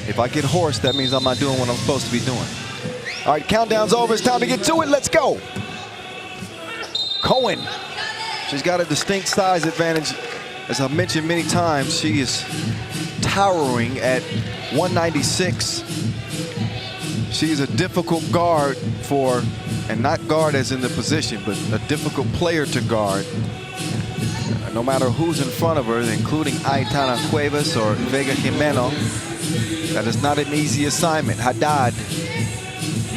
If I get hoarse, that means I'm not doing what I'm supposed to be doing. All right, countdown's over. It's time to get to it. Let's go. Cohen. She's got a distinct size advantage. As I've mentioned many times, she is towering at 196. She's a difficult guard for, and not guard as in the position, but a difficult player to guard. No matter who's in front of her, including Aitana Cuevas or Vega Jimeno, that is not an easy assignment. Haddad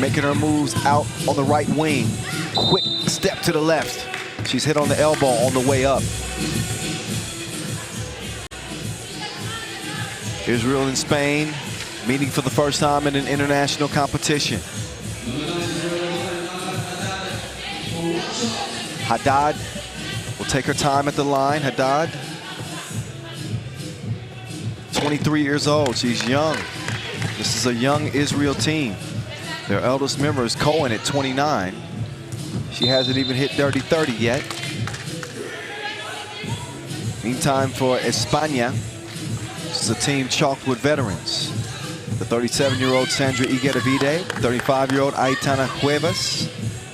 making her moves out on the right wing. Quick step to the left. She's hit on the elbow on the way up. Israel and Spain meeting for the first time in an international competition. Haddad will take her time at the line. Haddad, 23 years old. She's young. This is a young Israel team. Their eldest member is Cohen at 29. She hasn't even hit dirty 30 yet. Meantime, for España, this is a team chalked with veterans. The 37-year-old Sandra Igueravide, 35-year-old Aitana Cuevas,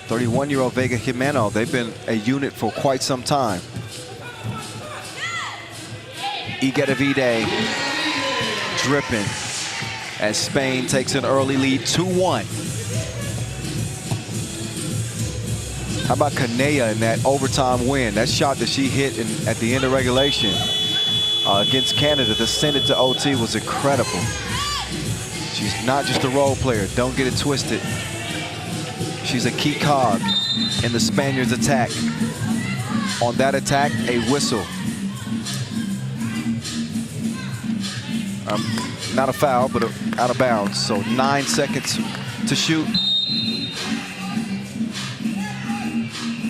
31-year-old Vega Jimeno. They've been a unit for quite some time. Igueravide dripping as Spain takes an early lead, 2-1. How about Canella in that overtime win? That shot that she hit at the end of regulation against Canada to send it to OT was incredible. She's not just a role player. Don't get it twisted. She's a key cog in the Spaniards' attack. On that attack, a whistle. Not a foul, but out of bounds. So 9 seconds to shoot.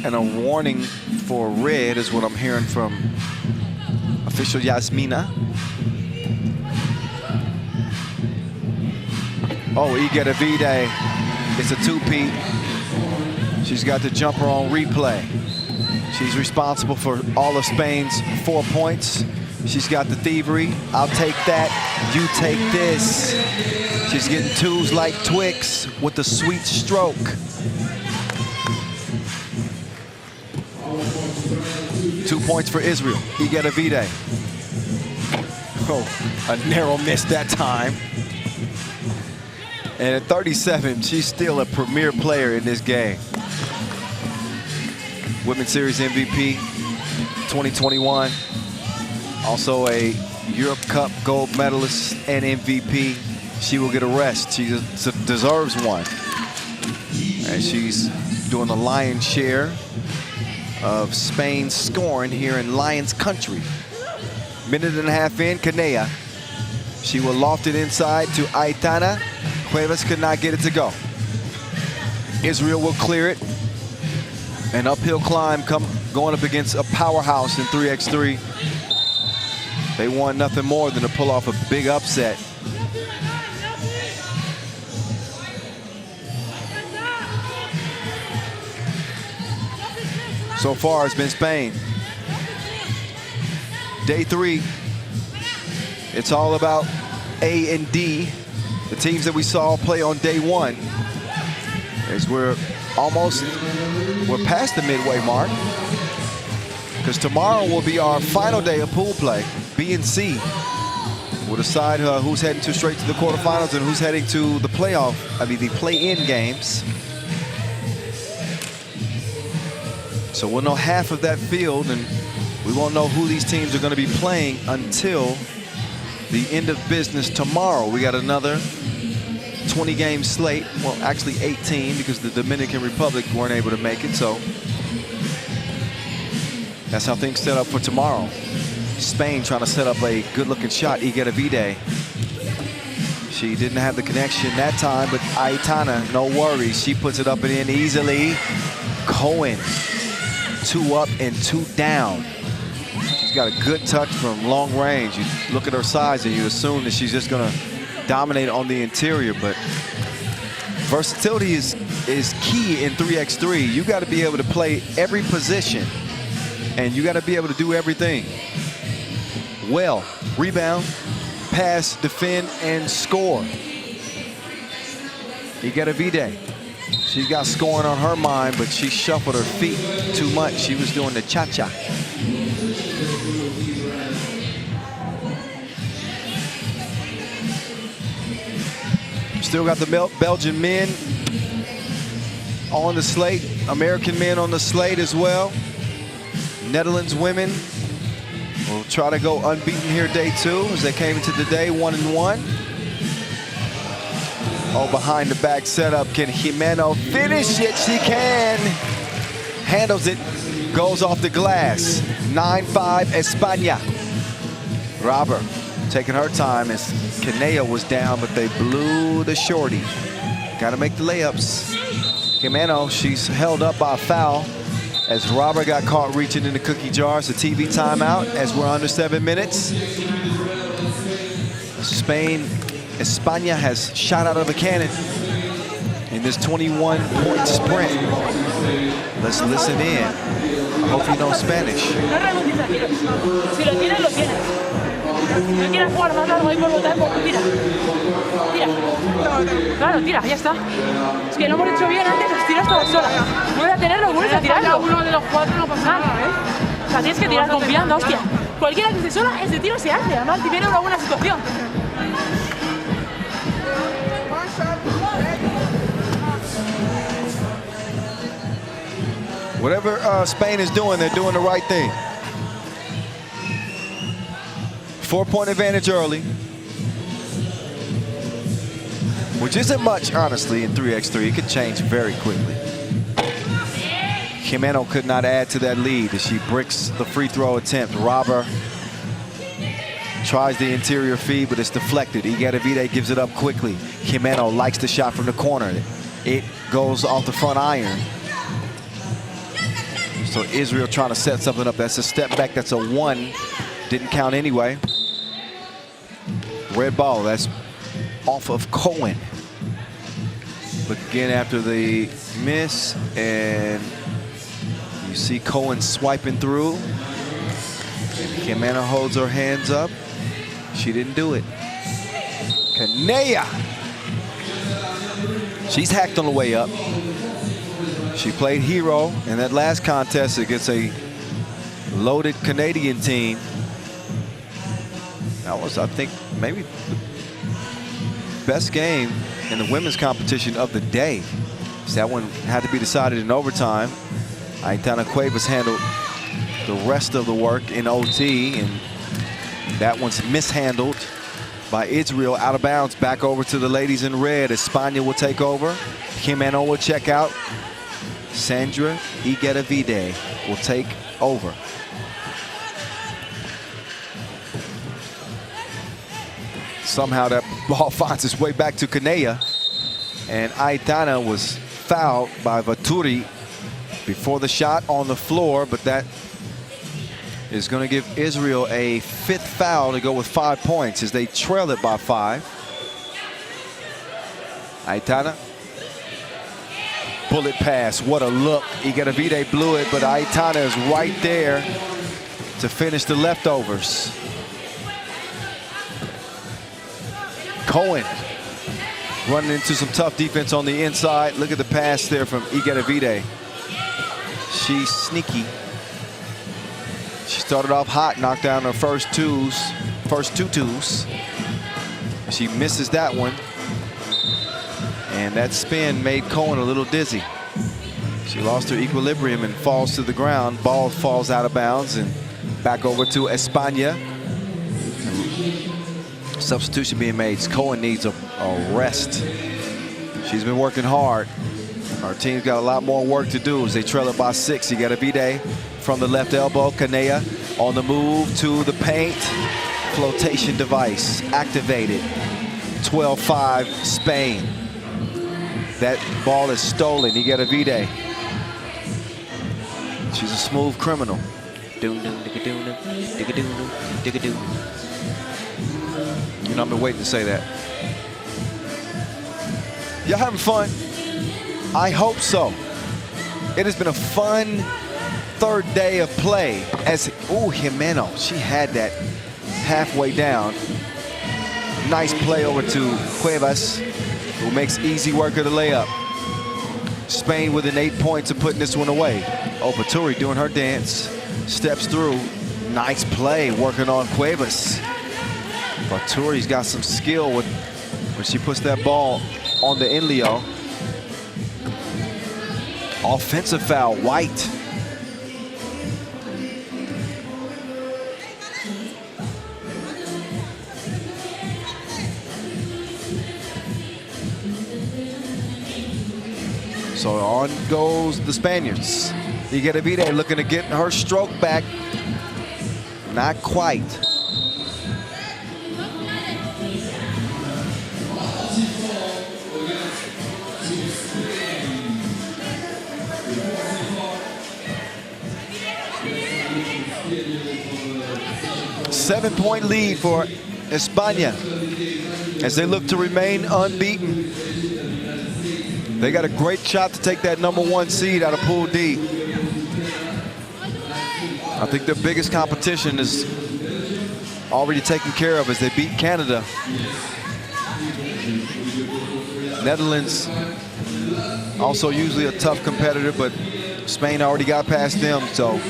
And a warning for red is what I'm hearing from official Yasmina. Oh, Igueravide, it's a two-peat. She's got the jumper on replay. She's responsible for all of Spain's 4 points. She's got the thievery. I'll take that, you take this. She's getting twos like Twix with the sweet stroke. Two points for Israel, Igueravide. Oh, a narrow miss that time. And at 37, she's still a premier player in this game. Women's Series MVP 2021. Also a Europe Cup gold medalist and MVP. She will get a rest. She deserves one. And she's doing the lion's share of Spain's scoring here in Lions country. Minute and a half in, Canella. She will loft it inside to Aitana. Cuevas could not get it to go. Israel will clear it. An uphill climb going up against a powerhouse in 3x3. They want nothing more than to pull off a big upset. So far, it's been Spain. Day 3, it's all about A and D. The teams that we saw play on day 1. As we're past the midway mark. Because tomorrow will be our final day of pool play. B and C will decide who's heading straight to the quarterfinals and who's heading to the the play-in games. So we'll know half of that field, and we won't know who these teams are going to be playing until the end of business tomorrow. We got another 20-game slate. Well, actually 18 because the Dominican Republic weren't able to make it. So that's how things set up for tomorrow. Spain trying to set up a good-looking shot. Igueravide. She didn't have the connection that time, but Aitana, no worries. She puts it up and in easily. Cohen, 2 up and 2 down. She's got a good touch from long range. You look at her size and you assume that she's just going to dominate on the interior, but versatility is key in 3x3. You got to be able to play every position, and you got to be able to do everything well. Rebound, pass, defend, and score. Igedevide. She's got scoring on her mind, but she shuffled her feet too much. She was doing the cha-cha. Still got the Belgian men on the slate. American men on the slate as well. Netherlands women will try to go unbeaten here day 2 as they came into the day 1-1. Oh, behind the back setup. Can Jimeno finish it? She can. Handles it. Goes off the glass. 9-5 España. Robber taking her time as Kanea was down, but they blew the shorty. Got to make the layups. Jimeno, she's held up by a foul as Robert got caught reaching in the cookie jar. It's a TV timeout as we're under 7 minutes. España has shot out of a cannon in this 21-point sprint. Let's listen in. I hope you know Spanish. No quieras jugar más largo ahí por botar, tira. Tira. Claro, tira, ya está. Es que no hemos hecho bien antes, las tiras todas solas. Vuelve a tenerlo, vuelve a tirarlo. Uno de los 4 no pasa nada, ¿eh? O sea, tienes que tirar confiando, hostia. Cualquiera que esté sola, ese tiro se hace. Además, te viene una buena situación. Whatever Spain is doing, they're doing the right thing. 4-point advantage early, which isn't much, honestly, in 3x3. It could change very quickly. Jimeno could not add to that lead as she bricks the free throw attempt. Robber tries the interior feed, but it's deflected. Igedevide gives it up quickly. Jimeno likes the shot from the corner. It goes off the front iron. So Israel trying to set something up. That's a step back. That's a 1. Didn't count anyway. Red ball, that's off of Cohen. Look again after the miss, and you see Cohen swiping through. And Jimeno holds her hands up. She didn't do it. Kanea. She's hacked on the way up. She played hero in that last contest against a loaded Canadian team. That was, I think, maybe the best game in the women's competition of the day. So that one had to be decided in overtime. Aitana Cuevas handled the rest of the work in OT, and that one's mishandled by Israel, out of bounds, back over to the ladies in red. España will take over. Jimeno will check out. Sandra Igedevide will take over. Somehow that ball finds its way back to Kanea, and Aitana was fouled by Vaturi before the shot on the floor, but that is going to give Israel a 5th foul to go with 5 points as they trail it by 5. Aitana. Bullet pass, what a look. Igedevide blew it, but Aitana is right there to finish the leftovers. Cohen running into some tough defense on the inside. Look at the pass there from Igedevide. She's sneaky. She started off hot, knocked down her first two twos. She misses that one. And that spin made Cohen a little dizzy. She lost her equilibrium and falls to the ground. Ball falls out of bounds and back over to España. Substitution being made. Cohen needs a rest. She's been working hard. Our team's got a lot more work to do as they trail it by 6. Igedevide from the left elbow. Kanea on the move to the paint. Flotation device activated. 12-5 Spain. That ball is stolen. Igedevide. She's a smooth criminal. You know, I've been waiting to say that. Y'all having fun? I hope so. It has been a fun 3rd day of play. As Jimeno, she had that halfway down. Nice play over to Cuevas, who makes easy work of the layup. Spain within 8 points of putting this one away. Oh, Baturi doing her dance. Steps through. Nice play working on Cuevas. Baturi's got some skill when she puts that ball on the inleo. Offensive foul, White. So on goes the Spaniards. Igueravide looking to get her stroke back. Not quite. Seven-point lead for España as they look to remain unbeaten. They got a great shot to take that #1 seed out of Pool D. I think their biggest competition is already taken care of as they beat Canada. Netherlands, also usually a tough competitor, but Spain already got past them, so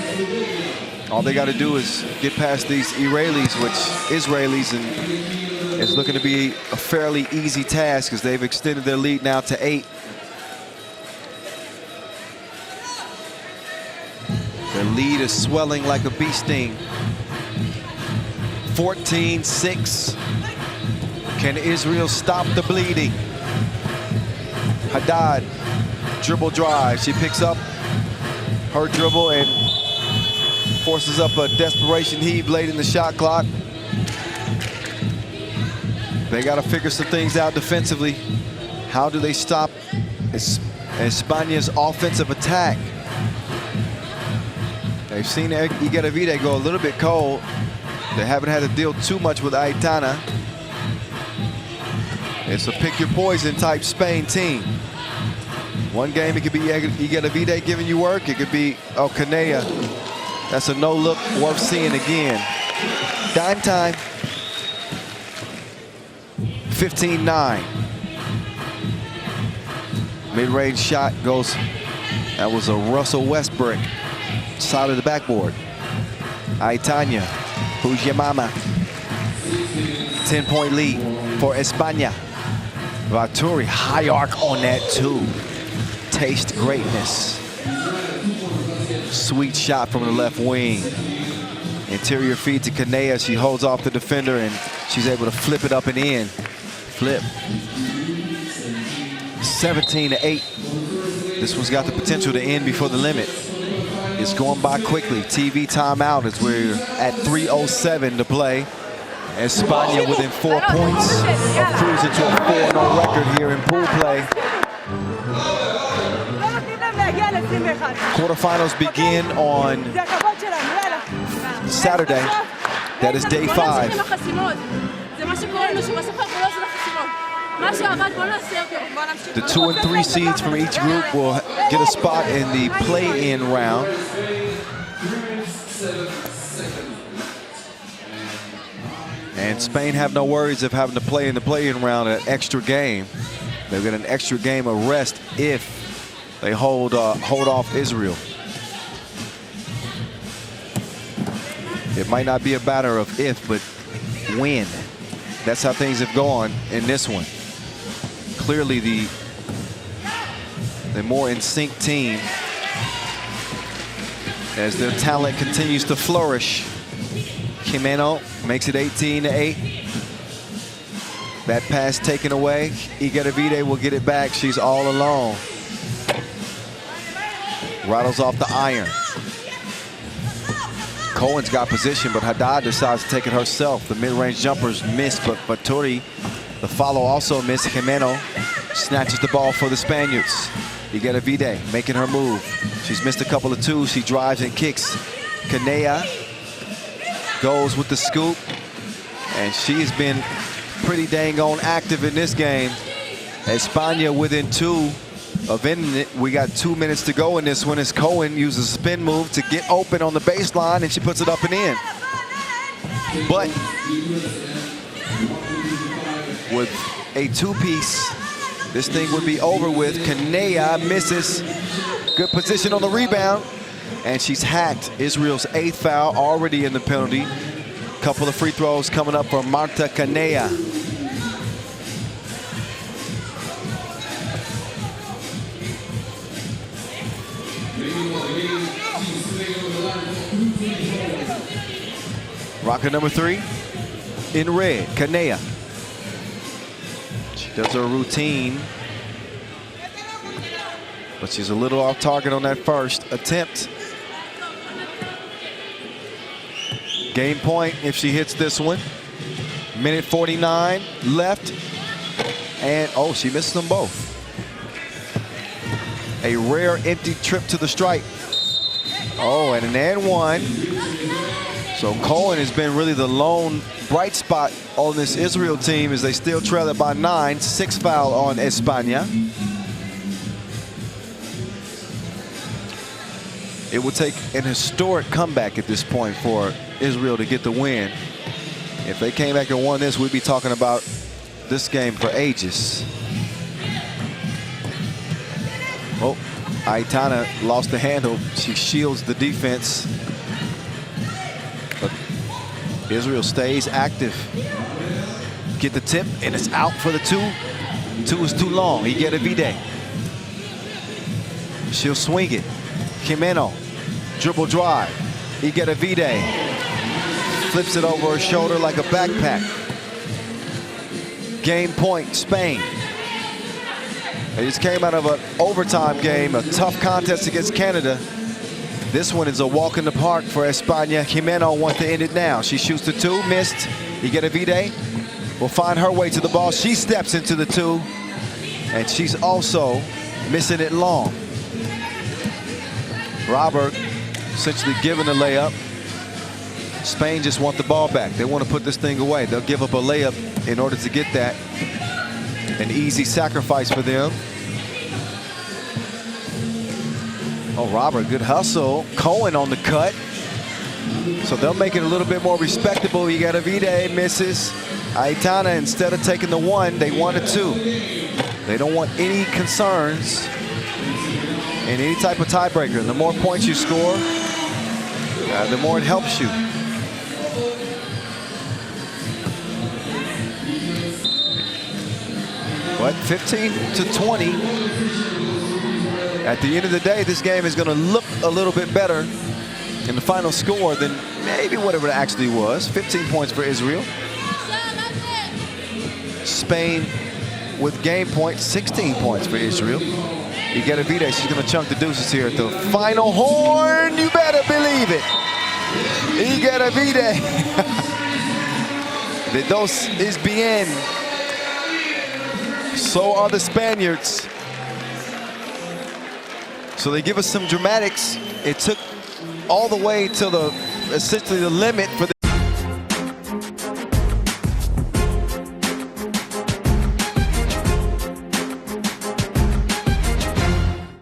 all they got to do is get past these Israelis, and it's looking to be a fairly easy task as they've extended their lead now to 8. Their lead is swelling like a bee sting. 14-6. Can Israel stop the bleeding? Haddad, dribble drive. She picks up her dribble and forces up a desperation heave late in the shot clock. They got to figure some things out defensively. How do they stop España's offensive attack? They've seen Igueravide go a little bit cold. They haven't had to deal too much with Aitana. It's a pick your poison type Spain team. One game it could be Igueravide giving you work. It could be Canea. That's a no look worth seeing again. Dime time. 15-9. Mid-range shot goes. That was a Russell Westbrook. Side of the backboard. Aitana, who's your mama? 10-point lead for España. Baturi, high arc on that too. Taste greatness. Sweet shot from the left wing. Interior feed to Canea. She holds off the defender and she's able to flip it up and in. Flip. 17-8. This one's got the potential to end before the limit. It's going by quickly. TV timeout as we're at 3:07 to play. España within 4 points of cruising to a 4-0 record here in pool play. Quarterfinals begin on Saturday. That is day 5. The 2 and 3 seeds from each group will get a spot in the play-in round. And Spain have no worries of having to play in the play-in round an extra game. They'll get an extra game of rest if they hold off Israel. It might not be a matter of if, but when. That's how things have gone in this one. Clearly the more in sync team as their talent continues to flourish. Jimeno makes it 18-8. That pass taken away. Igueravide will get it back. She's all alone. Rattles off the iron. Cohen's got position, but Haddad decides to take it herself. The mid-range jumpers missed, but Baturi, the follow also missed. Jimeno snatches the ball for the Spaniards. Igueravide making her move. She's missed a couple of twos. She drives and kicks. Canea goes with the scoop, and she's been pretty dang on active in this game. España within 2 of ending it. We got 2 minutes to go in this one as Cohen uses a spin move to get open on the baseline, and she puts it up and in. But with a two-piece. This thing would be over with. Kanea misses. Good position on the rebound. And she's hacked. Israel's 8th foul, already in the penalty. Couple of free throws coming up for Marta Kanea. Rocket number 3 in red, Kanea. She does her routine, but she's a little off target on that first attempt. Game point if she hits this one. Minute 49 left. And oh, she missed them both. A rare empty trip to the stripe. Oh, and an and one. So Cohen has been really the lone bright spot on this Israel team as they still trail it by 9. 6 foul on España. It would take an historic comeback at this point for Israel to get the win. If they came back and won this, we'd be talking about this game for ages. Oh, Aitana lost the handle. She shields the defense. But Israel stays active. Get the tip, and it's out for the 2. 2 is too long. He get a V-Day. She'll swing it. Jimeno, dribble drive. He get a V-Day. Flips it over her shoulder like a backpack. Game point, Spain. They just came out of an overtime game, a tough contest against Canada. This one is a walk in the park for España. Jimeno wants to end it now. She shoots the 2, missed. You get a V-Day. Will find her way to the ball. She steps into the 2, and she's also missing it long. Robert essentially giving the layup. Spain just want the ball back. They want to put this thing away. They'll give up a layup in order to get that. An easy sacrifice for them. Oh, Robert, good hustle. Cohen on the cut. So they'll make it a little bit more respectable. You got a V-Day, misses. Aitana, instead of taking the 1, they want a 2. They don't want any concerns in any type of tiebreaker. The more points you score, the more it helps you. But 15 to 20. At the end of the day, this game is going to look a little bit better in the final score than maybe whatever it actually was. 15 points for Israel. Spain with game point, 16 points for Israel. You get a V-Day, she's going to chunk the deuces here at the final horn. You better believe it. You get a V-Day. The dos is bien. So are the Spaniards. So they give us some dramatics. It took all the way to essentially the limit for the